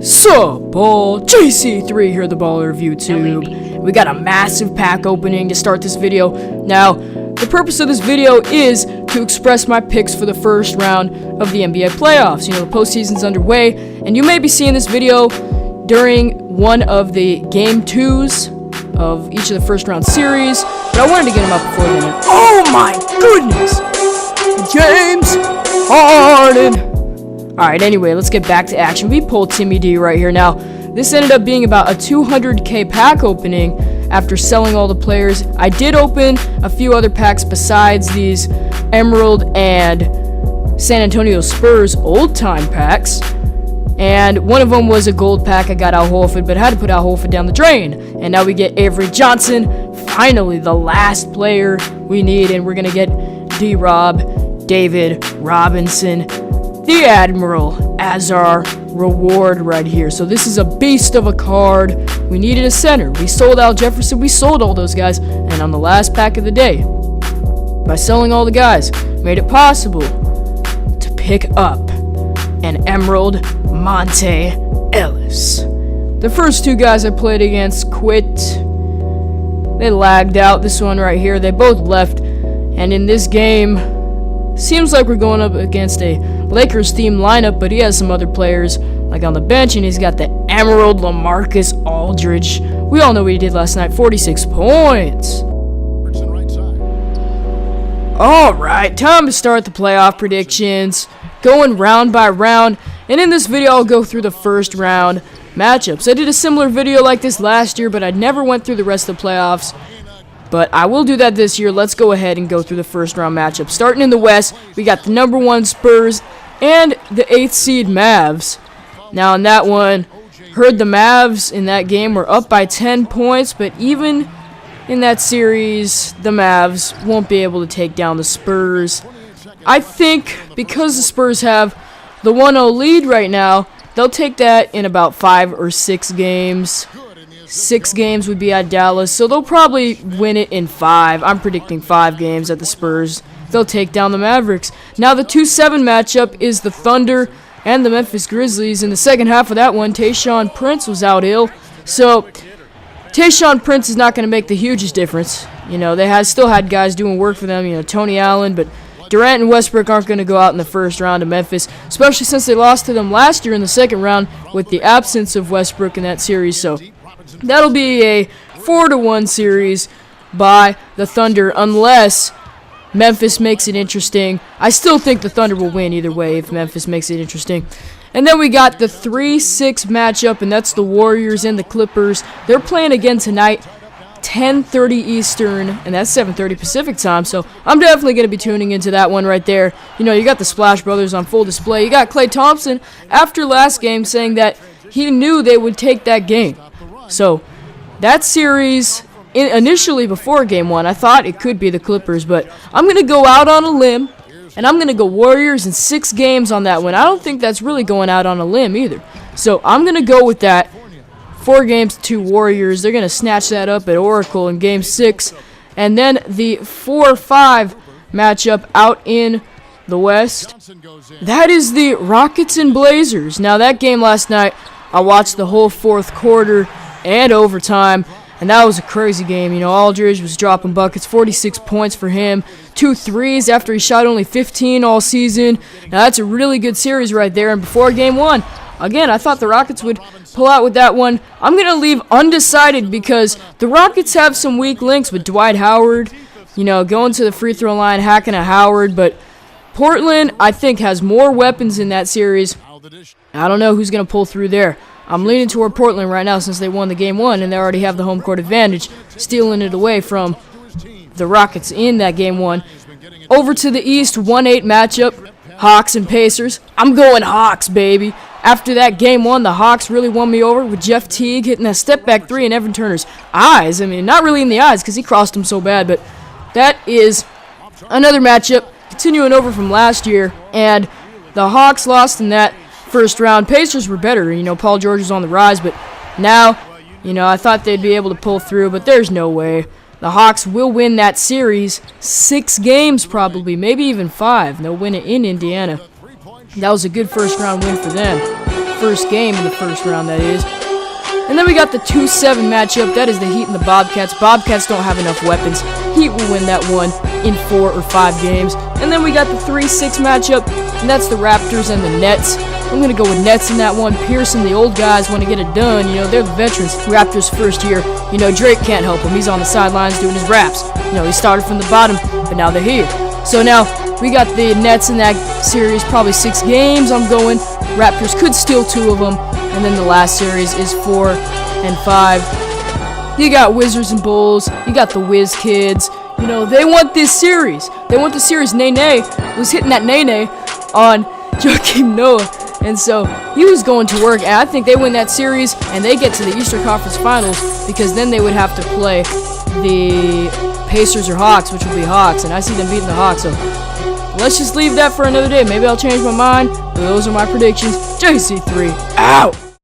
Squad JC3 here, the baller of YouTube. We got a massive pack opening to start this video. Now, the purpose of this video is to express my picks for the first round of the NBA playoffs. You know, the postseason's underway, and you may be seeing this video during one of the game 2s of each of the first round series, but I wanted to get them up before then. Oh my goodness! James Harden! Alright, anyway, let's get back to action. We pulled Timmy D right here. Now, this ended up being about a 200k pack opening after selling all the players. I did open a few other packs besides these Emerald and San Antonio Spurs old-time packs. And one of them was a gold pack. I got Al Horford, but I had to put Al Horford down the drain. And now we get Avery Johnson, finally the last player we need, and we're going to get D-Rob, David Robinson, the Admiral, as our reward right here. So this is a beast of a card. We needed a center. We sold Al Jefferson. We sold all those guys. And on the last pack of the day, by selling all the guys, made it possible to pick up an Emerald Monte Ellis. The first two guys I played against quit. They lagged out. This one right here, they both left. And in this game, seems like we're going up against a Lakers-themed lineup, but he has some other players like on the bench, and he's got the Emerald LaMarcus Aldridge. We all know what he did last night, 46 points. Alright, time to start the playoff predictions, going round by round, and in this video I'll go through the first round matchups. I did a similar video like this last year, but I never went through the rest of the playoffs. But I will do that this year. Let's go ahead and go through the first round matchup. Starting in the West, we got the number 1 Spurs and the 8th seed Mavs. Now in that one, heard the Mavs in that game were up by 10 points, but even in that series, the Mavs won't be able to take down the Spurs. I think because the Spurs have the 1-0 lead right now, they'll take that in about 5 or 6 games. 6 games would be at Dallas, so they'll probably win it in 5. I'm predicting 5 games at the Spurs. They'll take down the Mavericks. Now the 2-7 matchup is the Thunder and the Memphis Grizzlies. In the second half of that one, Tayshaun Prince was out ill, so Tayshaun Prince is not going to make the hugest difference. You know, they still had guys doing work for them, you know, Tony Allen, but Durant and Westbrook aren't going to go out in the first round of Memphis, especially since they lost to them last year in the second round with the absence of Westbrook in that series. So that'll be a 4-1 series by the Thunder unless Memphis makes it interesting. I still think the Thunder will win either way if Memphis makes it interesting. And then we got the 3-6 matchup, and that's the Warriors and the Clippers. They're playing again tonight, 10:30 Eastern, and that's 7:30 Pacific time, so I'm definitely going to be tuning into that one right there. You know, you got the Splash Brothers on full display. You got Klay Thompson after last game saying that he knew they would take that game. So, that series, initially before Game 1, I thought it could be the Clippers, but I'm going to go out on a limb, and I'm going to go Warriors in 6 games on that one. I don't think that's really going out on a limb either. So, I'm going to go with that. 4 games to Warriors. They're going to snatch that up at Oracle in Game 6. And then the 4-5 matchup out in the West. That is the Rockets and Blazers. Now, that game last night, I watched the whole fourth quarter and overtime, and that was a crazy game. You know, Aldridge was dropping buckets, 46 points for him, 2 threes after he shot only 15 all season. Now that's a really good series right there. And before Game 1, again, I thought the Rockets would pull out with that one. I'm going to leave undecided because the Rockets have some weak links with Dwight Howard, you know, going to the free throw line, hacking at Howard, but Portland, I think, has more weapons in that series. I don't know who's going to pull through there. I'm leaning toward Portland right now since they won the Game 1 and they already have the home court advantage, stealing it away from the Rockets in that Game 1. Over to the East, 1-8 matchup, Hawks and Pacers. I'm going Hawks, baby. After that Game 1, the Hawks really won me over with Jeff Teague hitting that step-back 3 in Evan Turner's eyes. I mean, not really in the eyes because he crossed him so bad, but that is another matchup continuing over from last year, and the Hawks lost in that first round. Pacers were better. You know, Paul George was on the rise, but now, you know, I thought they'd be able to pull through, but there's no way. The Hawks will win that series 6 games probably, maybe even 5. They'll win it in Indiana. That was a good first round win for them. first game in the first round, that is. And then we got the 2-7 matchup. That is the Heat and the Bobcats. Bobcats don't have enough weapons. Heat will win that one in 4 or 5 games. And then we got the 3-6 matchup, and that's the Raptors and the Nets. I'm going to go with Nets in that one. Pearson, the old guys, want to get it done. You know, they're the veterans. Raptors first year. You know, Drake can't help him. He's on the sidelines doing his raps. You know, he started from the bottom, but now they're here. So now we got the Nets in that series, probably 6 games. I'm going. Raptors could steal 2 of them. And then the last series is 4 and 5. You got Wizards and Bulls. You got the Wiz Kids. You know, they want this series. They want the series. Nene was hitting that Nene on Joakim Noah. And so he was going to work. And I think they win that series and they get to the Eastern Conference Finals, because then they would have to play the Pacers or Hawks, which would be Hawks. And I see them beating the Hawks. So let's just leave that for another day. Maybe I'll change my mind. But those are my predictions. JC3 out.